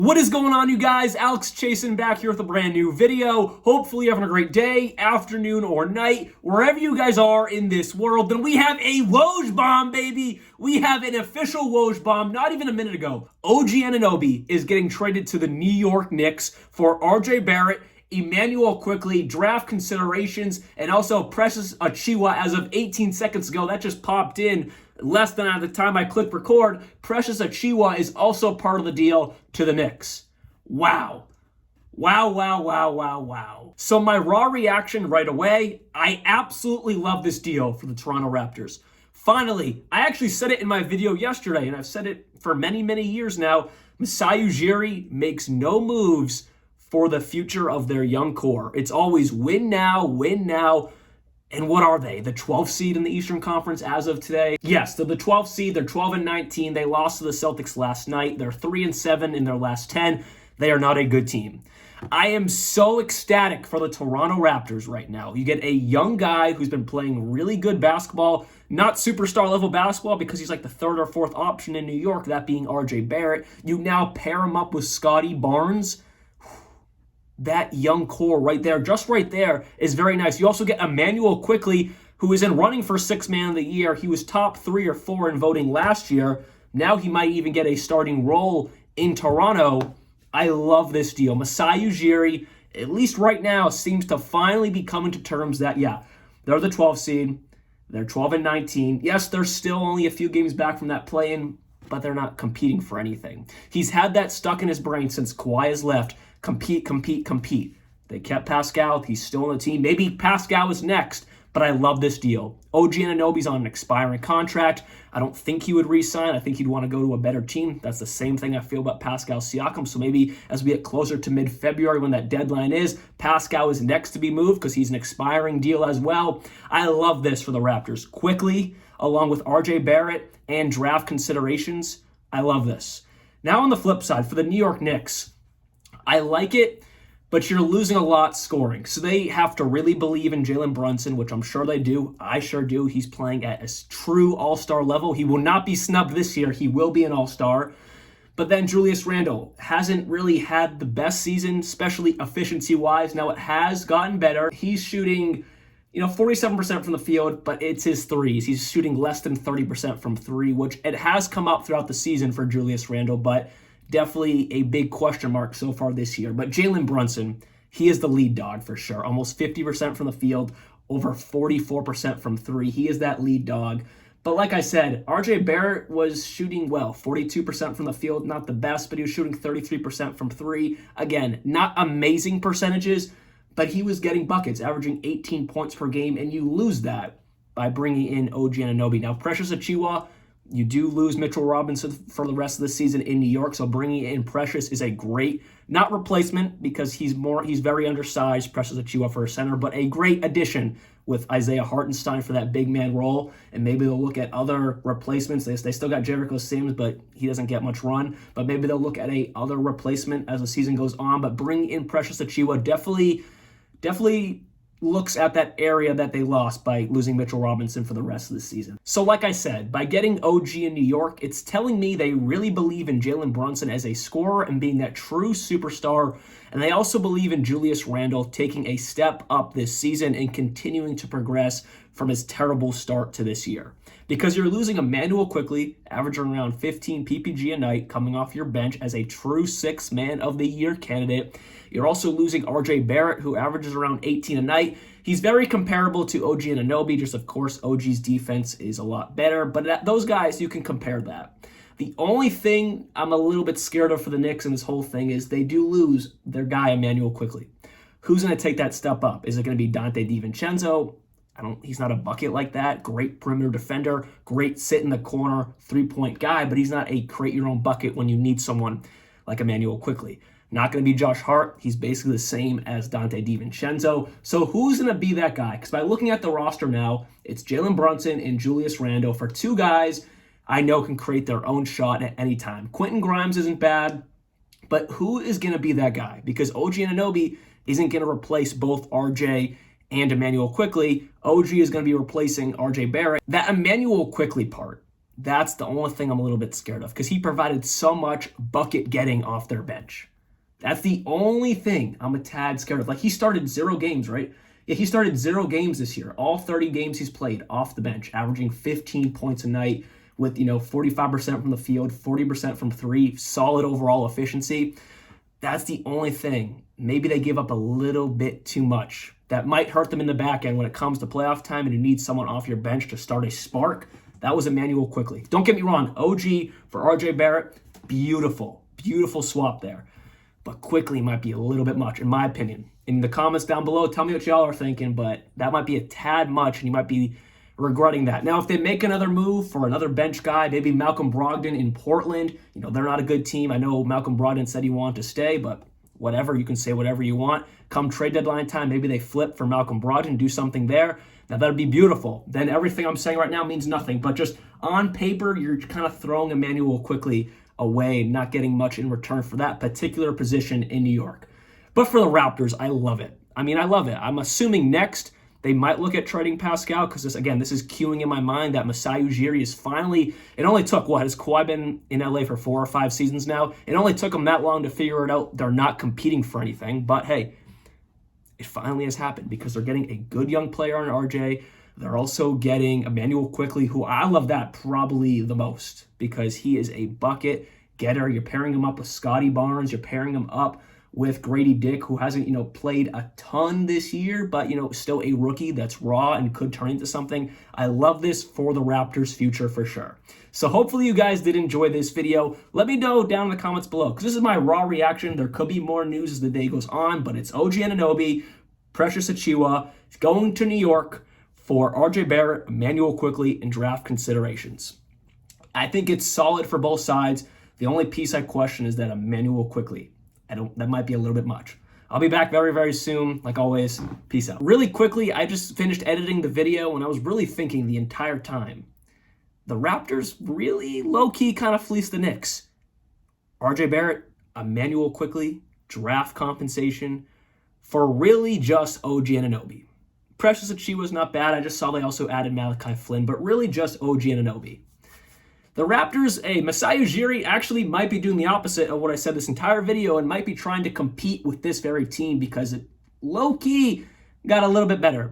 What is going on, you guys? Alex Chasen back here with a brand new video. Hopefully you're having a great day, afternoon, or night, wherever you guys are in this world. Then we have a WOJ bomb, baby. We have an official WOJ bomb not even a minute ago. OG Anunoby is getting traded to the New York Knicks for RJ Barrett, Immanuel Quickley, draft considerations, and also Precious Achiuwa as of 18 seconds ago. That just popped in less than at the time I clicked record. Precious Achiuwa is also part of the deal to the Knicks. Wow. Wow. So my raw reaction right away, I absolutely love this deal for the Toronto Raptors. Finally, I actually said it in my video yesterday, and I've said it for many years now. Masai Ujiri makes no moves for the future of their young core. It's always win now. And what are they? The 12th seed in the Eastern Conference as of today? Yes, they're the 12th seed. They're 12-19. They lost to the Celtics last night. They're 3-7 in their last 10. They are not a good team. I am so ecstatic for the Toronto Raptors right now. You get a young guy who's been playing really good basketball, not superstar level basketball because he's like the third or fourth option in New York, that being RJ Barrett. You now pair him up with Scotty Barnes. That young core right there, just right there, is very nice. You also get Immanuel Quickley, who is in running for Sixth Man of the Year. He was top 3 or 4 in voting last year. Now he might even get a starting role in Toronto. I love this deal. Masai Ujiri, at least right now, seems to finally be coming to terms that, yeah, they're the 12th seed. They're 12-19. Yes, they're still only a few games back from that play-in, but they're not competing for anything. He's had that stuck in his brain since Kawhi has left. Compete. They kept Pascal. He's still on the team. Maybe Pascal is next, but I love this deal. OG Anunoby's on an expiring contract. I don't think he would re-sign. I think he'd want to go to a better team. That's the same thing I feel about Pascal Siakam. So maybe as we get closer to mid-February when that deadline is, Pascal is next to be moved because he's an expiring deal as well. I love this for the Raptors. Quickly, along with RJ Barrett and draft considerations, I love this. Now on the flip side, for the New York Knicks, I like it, but you're losing a lot scoring. So they have to really believe in Jalen Brunson, which I'm sure they do. I sure do. He's playing at a true all-star level. He will not be snubbed this year. He will be an all-star. But then Julius Randle hasn't really had the best season, especially efficiency-wise. Now it has gotten better. He's shooting 47% from the field, but it's his threes. He's shooting less than 30% from three, which it has come up throughout the season for Julius Randle, but definitely a big question mark so far this year. But Jalen Brunson, he is the lead dog for sure. Almost 50% from the field, over 44% from three. He is that lead dog. But like I said, RJ Barrett was shooting well, 42% from the field, not the best, but he was shooting 33% from three. Again, not amazing percentages, but he was getting buckets, averaging 18 points per game, and you lose that by bringing in OG Anunoby. Now, Precious Achiuwa, you do lose Mitchell Robinson for the rest of the season in New York, so bringing in Precious is a great, not replacement because he's very undersized, Precious Achiuwa for a center, but a great addition with Isaiah Hartenstein for that big man role, and maybe they'll look at other replacements. They still got Jericho Sims, but he doesn't get much run, but maybe they'll look at a other replacement as the season goes on, but bringing in Precious Achiuwa definitely looks at that area that they lost by losing Mitchell Robinson for the rest of the season. So like I said, by getting OG in New York, it's telling me they really believe in Jalen Brunson as a scorer and being that true superstar. And they also believe in Julius Randle taking a step up this season and continuing to progress from his terrible start to this year. Because you're losing Immanuel Quickley, averaging around 15 PPG a night, coming off your bench as a true Sixth Man of the Year candidate. You're also losing RJ Barrett, who averages around 18 a night. He's very comparable to OG Anunoby, just of course OG's defense is a lot better, but those guys, you can compare that. The only thing I'm a little bit scared of for the Knicks in this whole thing is they do lose their guy, Immanuel Quickley. Who's going to take that step up? Is it going to be Dante DiVincenzo? He's not a bucket like that. Great perimeter defender, great sit in the corner, three-point guy, but he's not a create your own bucket when you need someone like Immanuel Quickley. Not going to be Josh Hart. He's basically the same as Dante DiVincenzo. So who's going to be that guy? Because by looking at the roster now, it's Jalen Brunson and Julius Randle for two guys I know can create their own shot at any time. Quentin Grimes isn't bad, but who is going to be that guy? Because OG Anunoby isn't going to replace both RJ and Immanuel Quickley. OG is going to be replacing RJ Barrett. That Immanuel Quickley part, That's the only thing I'm a little bit scared of because he provided so much bucket getting off their bench. That's the only thing I'm a tad scared of. Like, he started 0 games, right? Yeah, he started 0 games this year. All 30 games he's played off the bench, averaging 15 points a night with, 45% from the field, 40% from 3, solid overall efficiency. That's the only thing. Maybe they give up a little bit too much. That might hurt them in the back end when it comes to playoff time and you need someone off your bench to start a spark. That was Immanuel Quickley. Don't get me wrong, OG for RJ Barrett, beautiful, beautiful swap there. But Quickley might be a little bit much, in my opinion. In the comments down below, tell me what y'all are thinking, but that might be a tad much, and you might be regretting that. Now, if they make another move for another bench guy, maybe Malcolm Brogdon in Portland, they're not a good team. I know Malcolm Brogdon said he wanted to stay, but whatever, you can say whatever you want. Come trade deadline time, maybe they flip for Malcolm Brogdon, do something there. Now, that would be beautiful. Then everything I'm saying right now means nothing, but just on paper, you're kind of throwing Immanuel Quickley away, not getting much in return for that particular position in New York. But for the Raptors, I love it. I love it. I'm assuming next they might look at trading Pascal because this is queuing in my mind that Masai Ujiri is finally, it only took, has Kawhi been in LA for 4 or 5 seasons now? It only took them that long to figure it out. They're not competing for anything, but hey, it finally has happened because they're getting a good young player in RJ. They're also getting Immanuel Quickley, who I love that probably the most because he is a bucket getter. You're pairing him up with Scotty Barnes. You're pairing him up with Grady Dick, who hasn't, played a ton this year, but, still a rookie that's raw and could turn into something. I love this for the Raptors' future for sure. So hopefully you guys did enjoy this video. Let me know down in the comments below because this is my raw reaction. There could be more news as the day goes on, but it's OG Anunoby, Precious Achiuwa, going to New York for RJ Barrett, Immanuel Quickley, and draft considerations. I think it's solid for both sides. The only piece I question is that Immanuel Quickley. That might be a little bit much. I'll be back very, very soon. Like always, peace out. Really quickly, I just finished editing the video and I was really thinking the entire time, the Raptors really low-key kind of fleeced the Knicks. RJ Barrett, Immanuel Quickley, draft compensation for really just OG Anunoby. Precious Achiuwa was not bad. I just saw they also added Malachi Flynn, but really just OG Anunoby. The Raptors, Masai Ujiri actually might be doing the opposite of what I said this entire video and might be trying to compete with this very team because it low-key got a little bit better.